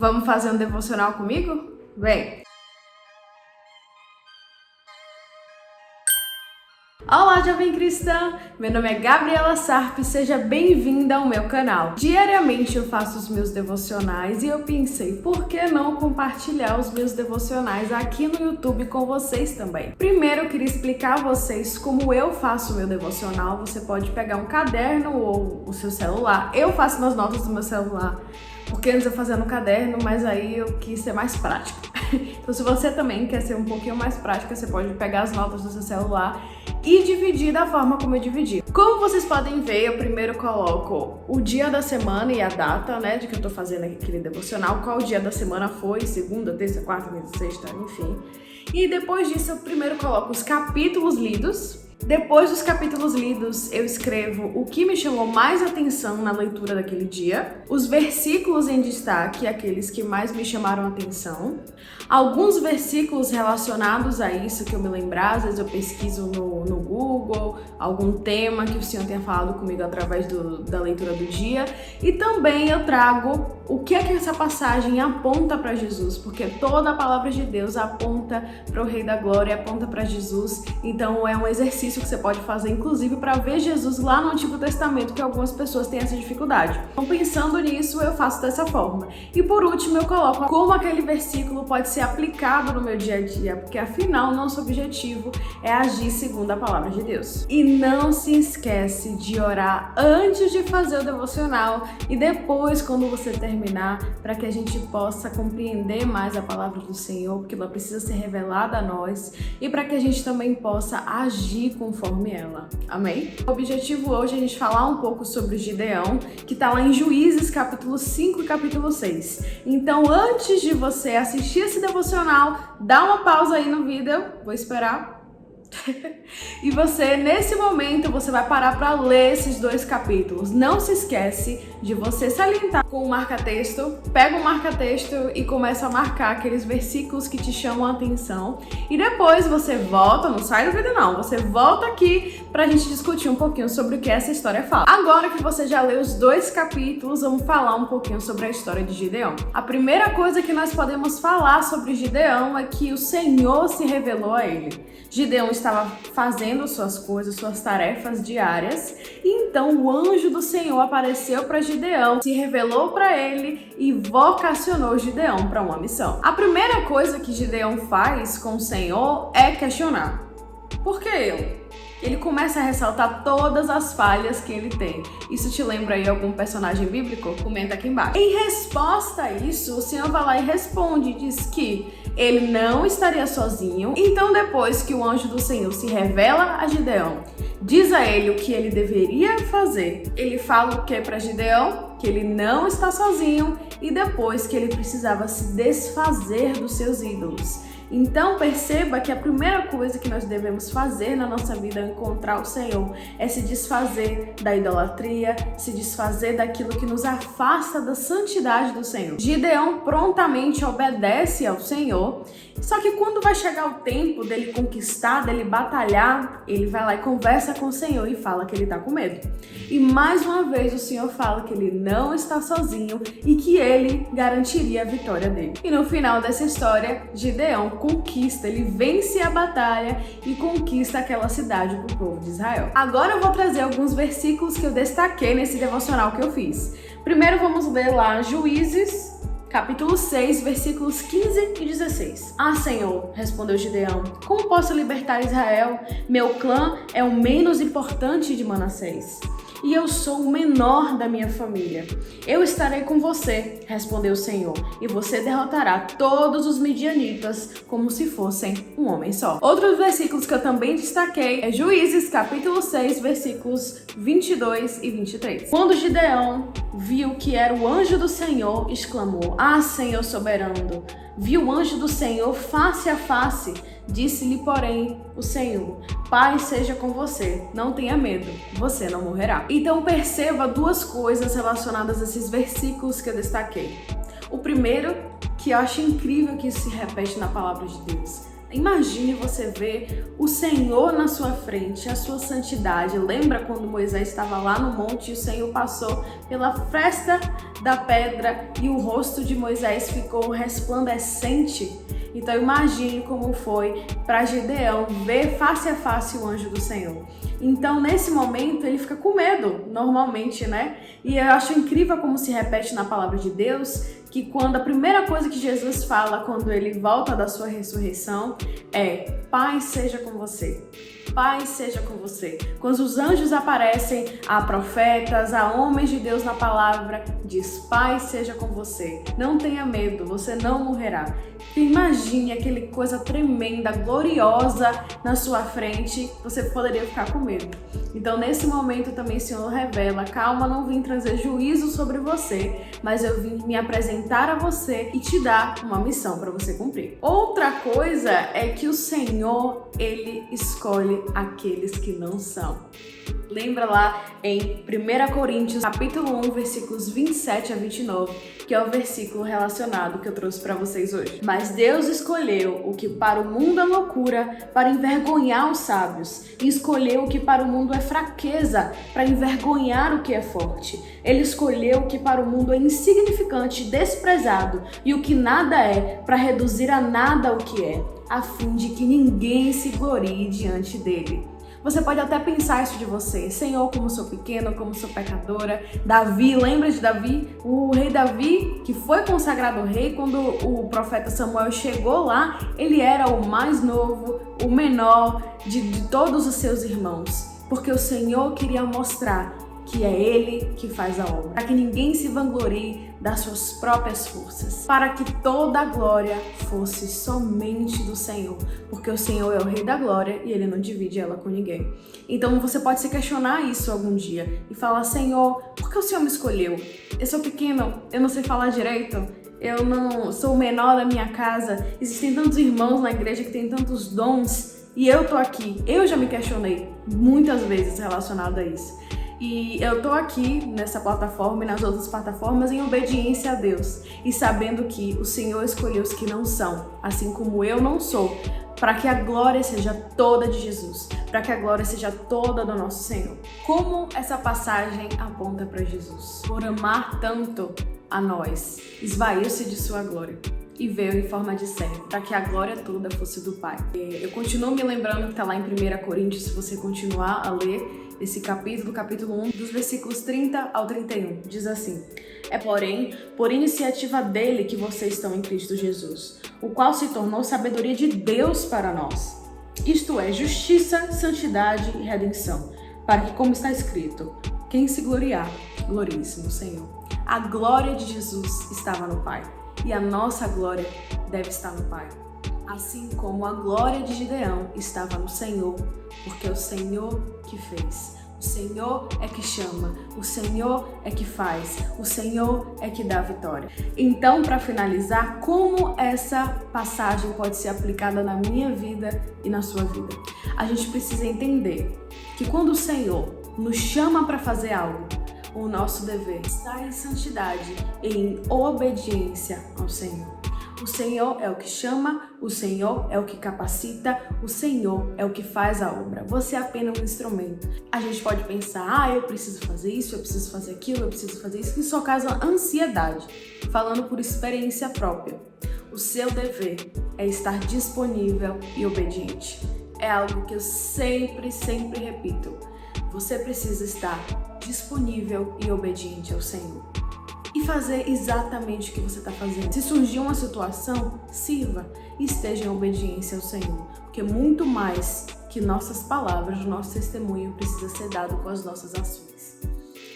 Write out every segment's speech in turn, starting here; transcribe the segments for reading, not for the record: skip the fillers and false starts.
Vamos fazer um devocional comigo? Vem! Olá, jovem cristã! Meu nome é Gabriela Sarp, seja bem-vinda ao meu canal. Diariamente eu faço os meus devocionais e eu pensei, por que não compartilhar os meus devocionais aqui no YouTube com vocês também? Primeiro eu queria explicar a vocês como eu faço o meu devocional. Você pode pegar um caderno ou o seu celular. Eu faço nas notas do meu celular, porque antes eu fazia no caderno, mas aí eu quis ser mais prática. Então, se você também quer ser um pouquinho mais prática, você pode pegar as notas do seu celular e dividir da forma como eu dividi. Como vocês podem ver, eu primeiro coloco o dia da semana e a data, né, de que eu tô fazendo aquele devocional, qual dia da semana foi, segunda, terça, quarta, quinta, sexta, enfim. E depois disso, eu primeiro coloco os capítulos lidos. Depois dos capítulos lidos, eu escrevo o que me chamou mais atenção na leitura daquele dia, os versículos em destaque, aqueles que mais me chamaram a atenção, alguns versículos relacionados a isso que eu me lembrar, às vezes eu pesquiso no Google, algum tema que o Senhor tenha falado comigo através da leitura do dia, e também eu trago o que é que essa passagem aponta para Jesus, porque toda a palavra de Deus aponta para o Rei da Glória, aponta para Jesus, então é um exercício que você pode fazer, inclusive, para ver Jesus lá no Antigo Testamento, que algumas pessoas têm essa dificuldade. Então, pensando nisso, eu faço dessa forma. E por último, eu coloco como aquele versículo pode ser aplicado no meu dia a dia, porque afinal, nosso objetivo é agir segundo a palavra de Deus. E não se esquece de orar antes de fazer o devocional e depois, quando você terminar, para que a gente possa compreender mais a palavra do Senhor, porque ela precisa ser revelada a nós, e para que a gente também possa agir conforme ela. Amém? O objetivo hoje é a gente falar um pouco sobre o Gideão, que tá lá em Juízes, capítulo 5 e capítulo 6. Então, antes de você assistir esse devocional, dá uma pausa aí no vídeo, vou esperar. E você, nesse momento, você vai parar para ler esses dois capítulos. Não se esquece de você salientar com o marca-texto. Pega o marca-texto e começa a marcar aqueles versículos que te chamam a atenção. E depois você volta, não sai do vídeo não, você volta aqui pra gente discutir um pouquinho sobre o que essa história fala. Agora que você já leu os dois capítulos, vamos falar um pouquinho sobre a história de Gideão. A primeira coisa que nós podemos falar sobre Gideão é que o Senhor se revelou a ele. Gideão estava fazendo suas coisas, suas tarefas diárias, e então o anjo do Senhor apareceu para Gideão, se revelou para ele e vocacionou Gideão para uma missão. A primeira coisa que Gideão faz com o Senhor é questionar. Por que eu? Ele começa a ressaltar todas as falhas que ele tem. Isso te lembra aí algum personagem bíblico? Comenta aqui embaixo. Em resposta a isso, o Senhor vai lá e responde, diz que ele não estaria sozinho. Então, depois que o anjo do Senhor se revela a Gideão, diz a ele o que ele deveria fazer. Ele fala o que para Gideão? Que ele não está sozinho, e depois que ele precisava se desfazer dos seus ídolos. Então perceba que a primeira coisa que nós devemos fazer na nossa vida ao encontrar o Senhor é se desfazer da idolatria, se desfazer daquilo que nos afasta da santidade do Senhor. Gideão prontamente obedece ao Senhor, só que quando vai chegar o tempo dele conquistar, dele batalhar, ele vai lá e conversa com o Senhor e fala que ele tá com medo. E mais uma vez o Senhor fala que ele não está sozinho e que ele garantiria a vitória dele. E no final dessa história, Gideão conquista, ele vence a batalha e conquista aquela cidade para o povo de Israel. Agora eu vou trazer alguns versículos que eu destaquei nesse devocional que eu fiz. Primeiro vamos ler lá Juízes, capítulo 6, versículos 15 e 16. Ah, Senhor, respondeu Gideão, como posso libertar Israel? Meu clã é o menos importante de Manassés, e eu sou o menor da minha família. Eu estarei com você, respondeu o Senhor, e você derrotará todos os midianitas como se fossem um homem só. Outros versículos que eu também destaquei é Juízes, capítulo 6, versículos 22 e 23. Quando Gideão viu que era o anjo do Senhor, exclamou, ah, Senhor soberano, viu o anjo do Senhor face a face. Disse-lhe, porém, o Senhor, Pai seja com você, não tenha medo, você não morrerá. Então perceba duas coisas relacionadas a esses versículos que eu destaquei. O primeiro, que eu acho incrível que isso se repete na palavra de Deus. Imagine você ver o Senhor na sua frente, a sua santidade. Lembra quando Moisés estava lá no monte e o Senhor passou pela fresta da pedra e o rosto de Moisés ficou resplandecente? Então imagine como foi para Gideão ver face a face o anjo do Senhor. Então nesse momento ele fica com medo, normalmente, né? E eu acho incrível como se repete na palavra de Deus que quando a primeira coisa que Jesus fala quando ele volta da sua ressurreição é: paz seja com você. Paz seja com você. Quando os anjos aparecem a profetas, a homens de Deus na palavra, diz: paz seja com você. Não tenha medo, você não morrerá. Imagine aquela coisa tremenda, gloriosa na sua frente, você poderia ficar com medo. Então nesse momento também o Senhor revela: calma, não vim trazer juízo sobre você, mas eu vim me apresentar a você e te dar uma missão para você cumprir. Outra coisa é que o Senhor, ele escolhe aqueles que não são. Lembra lá em 1 Coríntios, capítulo 1, versículos 27 a 29, que é o versículo relacionado que eu trouxe para vocês hoje. Mas Deus escolheu o que para o mundo é loucura, para envergonhar os sábios, e escolheu o que para o mundo é fraqueza, para envergonhar o que é forte. Ele escolheu o que para o mundo é insignificante, desprezado, e o que nada é, para reduzir a nada o que é, a fim de que ninguém se glorie diante dele. Você pode até pensar isso de você: Senhor, como sou pequena, como sou pecadora. Davi, lembra de Davi? O rei Davi, que foi consagrado rei, quando o profeta Samuel chegou lá, ele era o mais novo, o menor de todos os seus irmãos. Porque o Senhor queria mostrar que é Ele que faz a obra, para que ninguém se vanglorie das suas próprias forças, para que toda a glória fosse somente do Senhor, porque o Senhor é o Rei da Glória e Ele não divide ela com ninguém. Então você pode se questionar isso algum dia e falar: Senhor, por que o Senhor me escolheu? Eu sou pequeno, eu não sei falar direito, eu não sou o menor da minha casa, existem tantos irmãos na igreja que têm tantos dons e eu tô aqui. Eu já me questionei muitas vezes relacionado a isso. E eu tô aqui nessa plataforma e nas outras plataformas em obediência a Deus e sabendo que o Senhor escolheu os que não são, assim como eu não sou, para que a glória seja toda de Jesus, para que a glória seja toda do nosso Senhor. Como essa passagem aponta para Jesus? Por amar tanto a nós, esvaiu-se de sua glória e veio em forma de servo, para que a glória toda fosse do Pai. Eu continuo me lembrando que está lá em 1 Coríntios, se você continuar a ler esse capítulo 1, dos versículos 30 ao 31, diz assim: é porém, por iniciativa dele que vocês estão em Cristo Jesus, o qual se tornou sabedoria de Deus para nós. Isto é, justiça, santidade e redenção, para que, como está escrito, quem se gloriar, glorie-se no Senhor. A glória de Jesus estava no Pai, e a nossa glória deve estar no Pai. Assim como a glória de Gideão estava no Senhor, porque é o Senhor que fez. O Senhor é que chama, o Senhor é que faz, o Senhor é que dá a vitória. Então, para finalizar, como essa passagem pode ser aplicada na minha vida e na sua vida? A gente precisa entender que quando o Senhor nos chama para fazer algo, o nosso dever está em santidade e em obediência ao Senhor. O Senhor é o que chama, o Senhor é o que capacita, o Senhor é o que faz a obra. Você é apenas um instrumento. A gente pode pensar: eu preciso fazer isso, eu preciso fazer aquilo, eu preciso fazer isso. Isso causa ansiedade. Falando por experiência própria, o seu dever é estar disponível e obediente. É algo que eu sempre repito. Você precisa estar disponível e obediente ao Senhor. E fazer exatamente o que você está fazendo. Se surgir uma situação, sirva e esteja em obediência ao Senhor. Porque muito mais que nossas palavras, o nosso testemunho precisa ser dado com as nossas ações.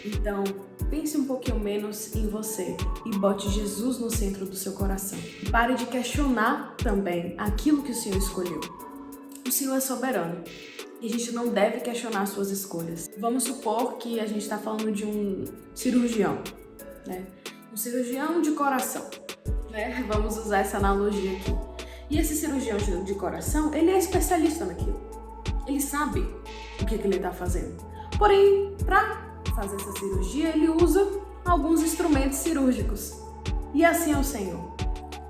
Então, pense um pouquinho menos em você e bote Jesus no centro do seu coração. Pare de questionar também aquilo que o Senhor escolheu. O Senhor é soberano e a gente não deve questionar suas escolhas. Vamos supor que a gente está falando de um cirurgião. Um cirurgião de coração, Vamos usar essa analogia aqui. E esse cirurgião de coração, ele é especialista naquilo. Ele sabe o que ele está fazendo. Porém, para fazer essa cirurgia, ele usa alguns instrumentos cirúrgicos. E assim é o Senhor.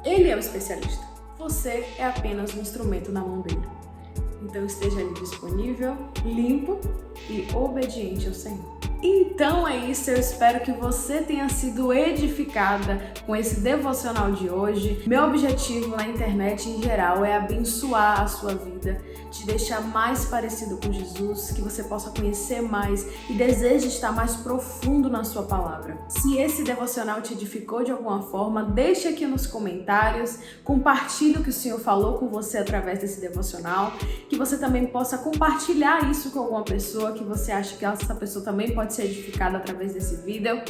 Ele é o especialista. você é apenas um instrumento na mão dele. Então esteja ali disponível, limpo e obediente ao Senhor. Então é isso, eu espero que você tenha sido edificada com esse devocional de hoje. Meu objetivo na internet em geral é abençoar a sua vida, te deixar mais parecido com Jesus, que você possa conhecer mais e deseje estar mais profundo na sua palavra. Se esse devocional te edificou de alguma forma, deixe aqui nos comentários, compartilhe o que o Senhor falou com você através desse devocional, que você também possa compartilhar isso com alguma pessoa que você acha que essa pessoa também pode ser edificada através desse vídeo.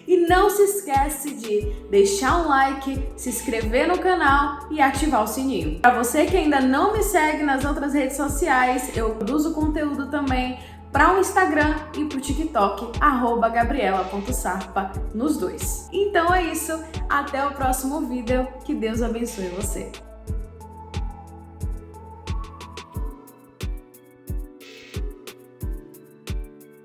E não se esquece de deixar um like, se inscrever no canal e ativar o sininho. Para você que ainda não me segue nas outras redes sociais, eu produzo conteúdo também para o Instagram e para o TikTok, @gabriela.sarpa nos dois. Então é isso, até o próximo vídeo, que Deus abençoe você.